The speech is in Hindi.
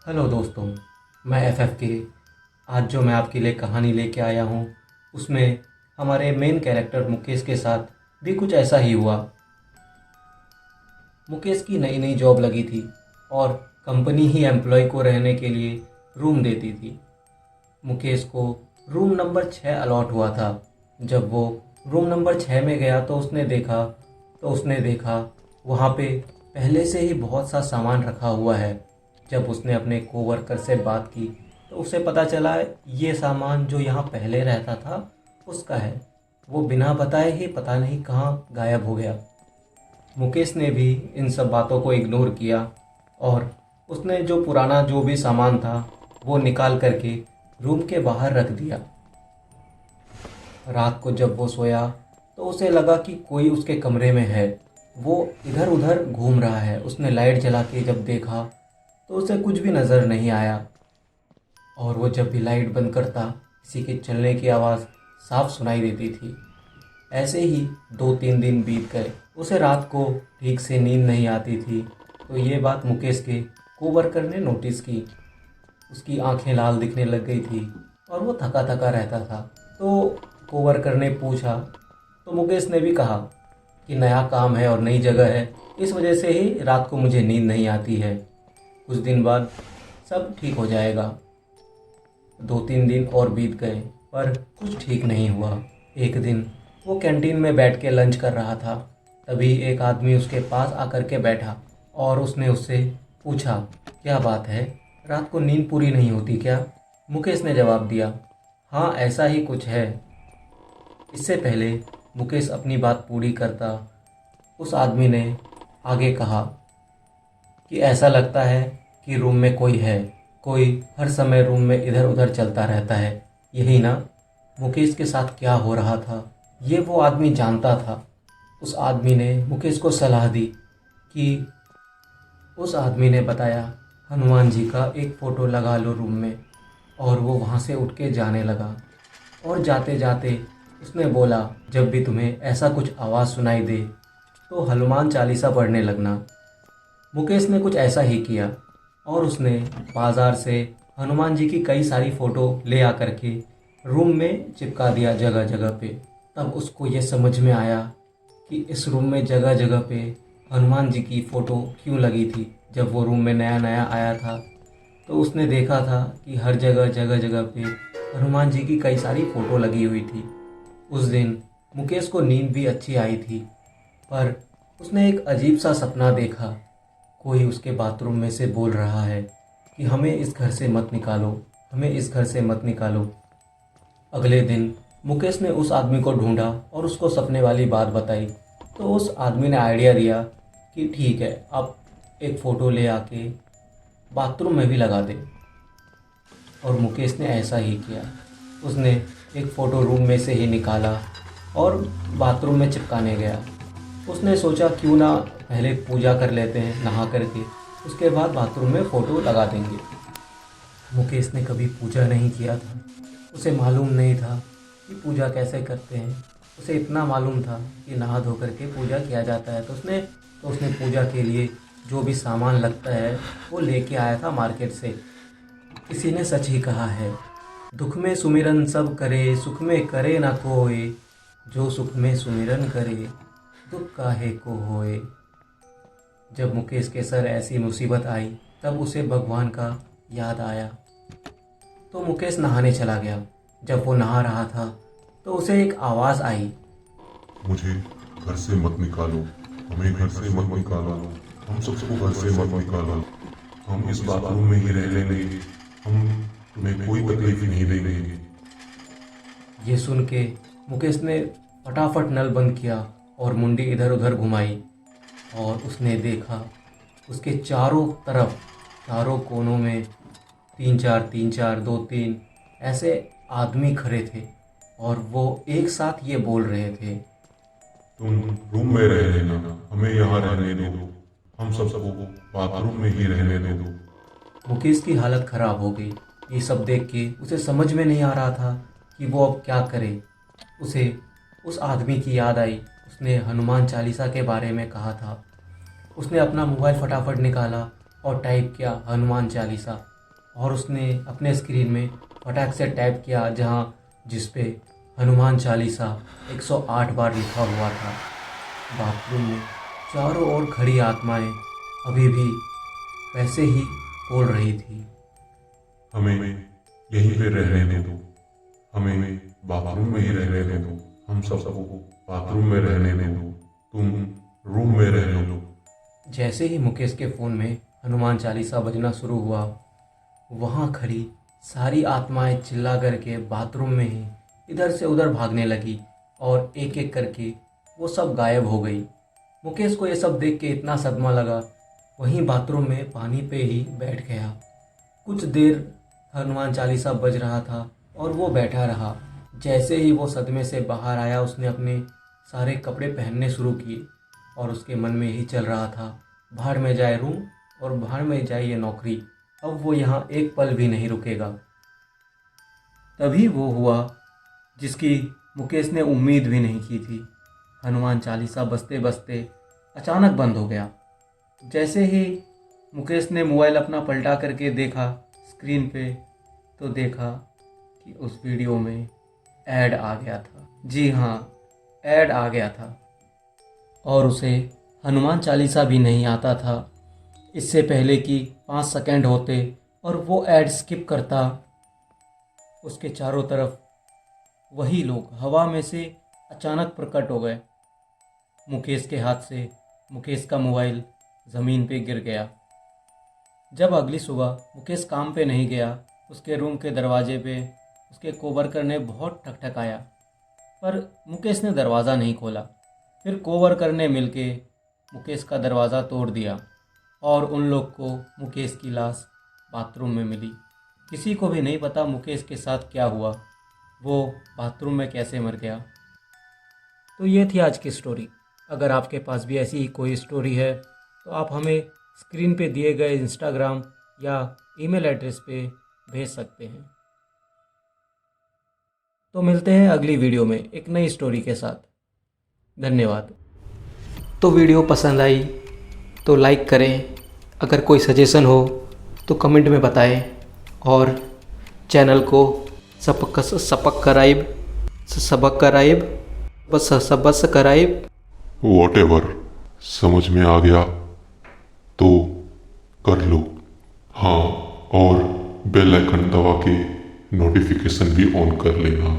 हेलो दोस्तों, मैं एफ के। आज जो मैं आपके लिए कहानी लेके आया हूँ उसमें हमारे मेन कैरेक्टर मुकेश के साथ भी कुछ ऐसा ही हुआ। मुकेश की नई नई जॉब लगी थी और कंपनी ही एम्प्लॉय को रहने के लिए रूम देती थी। मुकेश को रूम नंबर 6 अलॉट हुआ था। जब वो रूम नंबर 6 में गया तो उसने देखा वहाँ पे पहले से ही बहुत सा सामान रखा हुआ है। जब उसने अपने कोवर्कर से बात की तो उसे पता चला ये सामान जो यहाँ पहले रहता था उसका है। वो बिना बताए ही पता नहीं कहाँ गायब हो गया। मुकेश ने भी इन सब बातों को इग्नोर किया और उसने जो पुराना जो भी सामान था वो निकाल करके रूम के बाहर रख दिया। रात को जब वो सोया तो उसे लगा कि कोई उसके कमरे में है। वो इधर उधर घूम रहा है। उसने लाइट जला के जब देखा तो उसे कुछ भी नज़र नहीं आया और वो जब भी लाइट बंद करता किसी के चलने की आवाज़ साफ सुनाई देती थी। ऐसे ही 2-3 दिन बीत गए। उसे रात को ठीक से नींद नहीं आती थी। तो ये बात मुकेश के कोवर्कर ने नोटिस की। उसकी आंखें लाल दिखने लग गई थी और वो थका थका रहता था। तो कोवर्कर ने पूछा तो मुकेश ने भी कहा कि नया काम है और नई जगह है, इस वजह से ही रात को मुझे नींद नहीं आती है। कुछ दिन बाद सब ठीक हो जाएगा। 2-3 दिन और बीत गए पर कुछ ठीक नहीं हुआ। एक दिन वो कैंटीन में बैठ के लंच कर रहा था। तभी एक आदमी उसके पास आकर के बैठा और उसने उससे पूछा, क्या बात है, रात को नींद पूरी नहीं होती क्या? मुकेश ने जवाब दिया, हाँ ऐसा ही कुछ है। इससे पहले मुकेश अपनी बात पूरी करता उस आदमी ने आगे कहा कि ऐसा लगता है कि रूम में कोई है। कोई हर समय रूम में इधर उधर चलता रहता है। यही ना मुकेश के साथ क्या हो रहा था ये वो आदमी जानता था। उस आदमी ने मुकेश को सलाह दी कि उस आदमी ने बताया हनुमान जी का एक फ़ोटो लगा लो रूम में। और वो वहाँ से उठ के जाने लगा और जाते जाते उसने बोला, जब भी तुम्हें ऐसा कुछ आवाज़ सुनाई दे तो हनुमान चालीसा पढ़ने लगना। मुकेश ने कुछ ऐसा ही किया और उसने बाज़ार से हनुमान जी की कई सारी फ़ोटो ले आकर के रूम में चिपका दिया जगह जगह पे। तब उसको ये समझ में आया कि इस रूम में जगह जगह पे हनुमान जी की फ़ोटो क्यों लगी थी। जब वो रूम में नया नया आया था तो उसने देखा था कि हर जगह जगह जगह पे हनुमान जी की कई सारी फ़ोटो लगी हुई थी। उस दिन मुकेश को नींद भी अच्छी आई थी पर उसने एक अजीब सा सपना देखा। कोई उसके बाथरूम में से बोल रहा है कि हमें इस घर से मत निकालो, हमें इस घर से मत निकालो। अगले दिन मुकेश ने उस आदमी को ढूंढा और उसको सपने वाली बात बताई। तो उस आदमी ने आइडिया दिया कि ठीक है, आप एक फ़ोटो ले आके बाथरूम में भी लगा दें। और मुकेश ने ऐसा ही किया। उसने एक फ़ोटो रूम में से ही निकाला और बाथरूम में चिपकाने गया। उसने सोचा क्यों ना पहले पूजा कर लेते हैं नहा करके, उसके बाद बाथरूम में फ़ोटो लगा देंगे। मुकेश ने कभी पूजा नहीं किया था। उसे मालूम नहीं था कि पूजा कैसे करते हैं। उसे इतना मालूम था कि नहा धो करके पूजा किया जाता है। तो उसने पूजा के लिए जो भी सामान लगता है वो लेके आया था मार्केट से। किसी ने सच ही कहा है, दुख में सुमिरन सब करे, सुख में करे ना कोई। जो सुख में सुमिरन करे, दुख काहे को होए। जब मुकेश के सर ऐसी मुसीबत आई तब उसे भगवान का याद आया तो मुकेश नहाने चला गया। जब वो नहा रहा था तो उसे एक आवाज़ आई, मुझे घर से मत निकालो, हमें घर से मत निकालो, हम सबको घर से मत निकालो, हम इस बाथरूम में ही रह लेंगे, हम तुम्हें कोई तकलीफ नहीं देंगे। ये सुन के मुकेश ने फटाफट नल बंद किया और मुंडी इधर उधर घुमाई और उसने देखा उसके चारों तरफ, चारों कोनों में 3-4 2-3 ऐसे आदमी खड़े थे और वो एक साथ ये बोल रहे थे, तुम रूम में रह लेना, हमें यहाँ रहने दो, हम सबको बाथरूम में ही रहने दो। मुकेश की हालत ख़राब हो गई। ये सब देख के उसे समझ में नहीं आ रहा था कि वो अब क्या करे। उसे उस आदमी की याद आई। उसने हनुमान चालीसा के बारे में कहा था। उसने अपना मोबाइल फटाफट निकाला और टाइप किया हनुमान चालीसा। और उसने अपने स्क्रीन में फटाक से टाइप किया जिस पे हनुमान चालीसा 108 बार लिखा हुआ था। बाथरूम में चारों ओर खड़ी आत्माएं अभी भी वैसे ही बोल रही थी। हमें यहीं पे रहने दो, हमें बाथरूम में ही रहने दो, हम सबको बाथरूम में रहने दो, तुम रूम में रहने लो। जैसे ही मुकेश के फ़ोन में हनुमान चालीसा बजना शुरू हुआ, वहाँ खड़ी सारी आत्माएं चिल्ला करके बाथरूम में ही इधर से उधर भागने लगी और एक एक करके वो सब गायब हो गई। मुकेश को ये सब देख के इतना सदमा लगा, वहीं बाथरूम में पानी पे ही बैठ गया। कुछ देर हनुमान चालीसा बज रहा था और वो बैठा रहा। जैसे ही वो सदमे से बाहर आया, उसने अपने सारे कपड़े पहनने शुरू किए और उसके मन में यही चल रहा था, भाड़ में जाए रूम और भाड़ में जाए ये नौकरी, अब वो यहाँ एक पल भी नहीं रुकेगा। तभी वो हुआ जिसकी मुकेश ने उम्मीद भी नहीं की थी। हनुमान चालीसा बजते बजते अचानक बंद हो गया। जैसे ही मुकेश ने मोबाइल अपना पलटा करके देखा स्क्रीन पे, तो देखा कि उस वीडियो में ऐड आ गया था। जी हाँ, ऐड आ गया था और उसे हनुमान चालीसा भी नहीं आता था। इससे पहले कि 5 सेकंड होते और वो ऐड स्किप करता, उसके चारों तरफ वही लोग हवा में से अचानक प्रकट हो गए। मुकेश के हाथ से मुकेश का मोबाइल ज़मीन पे गिर गया। जब अगली सुबह मुकेश काम पे नहीं गया, उसके रूम के दरवाजे पे उसके कोवर्कर ने बहुत ठकठकाया, पर मुकेश ने दरवाज़ा नहीं खोला। फिर कोवर्कर ने मिलके मुकेश का दरवाज़ा तोड़ दिया और उन लोग को मुकेश की लाश बाथरूम में मिली। किसी को भी नहीं पता मुकेश के साथ क्या हुआ, वो बाथरूम में कैसे मर गया। तो ये थी आज की स्टोरी। अगर आपके पास भी ऐसी ही कोई स्टोरी है तो आप हमें स्क्रीन पे दिए गए इंस्टाग्राम या ईमेल एड्रेस पे भेज सकते हैं। तो मिलते हैं अगली वीडियो में एक नई स्टोरी के साथ। धन्यवाद। तो वीडियो पसंद आई तो लाइक करें, अगर कोई सजेशन हो तो कमेंट में बताएं और चैनल को सब्सक्राइब वॉटेवर समझ में आ गया तो कर लो। हाँ, और बेल आइकन दबा के नोटिफिकेशन भी ऑन कर लेना।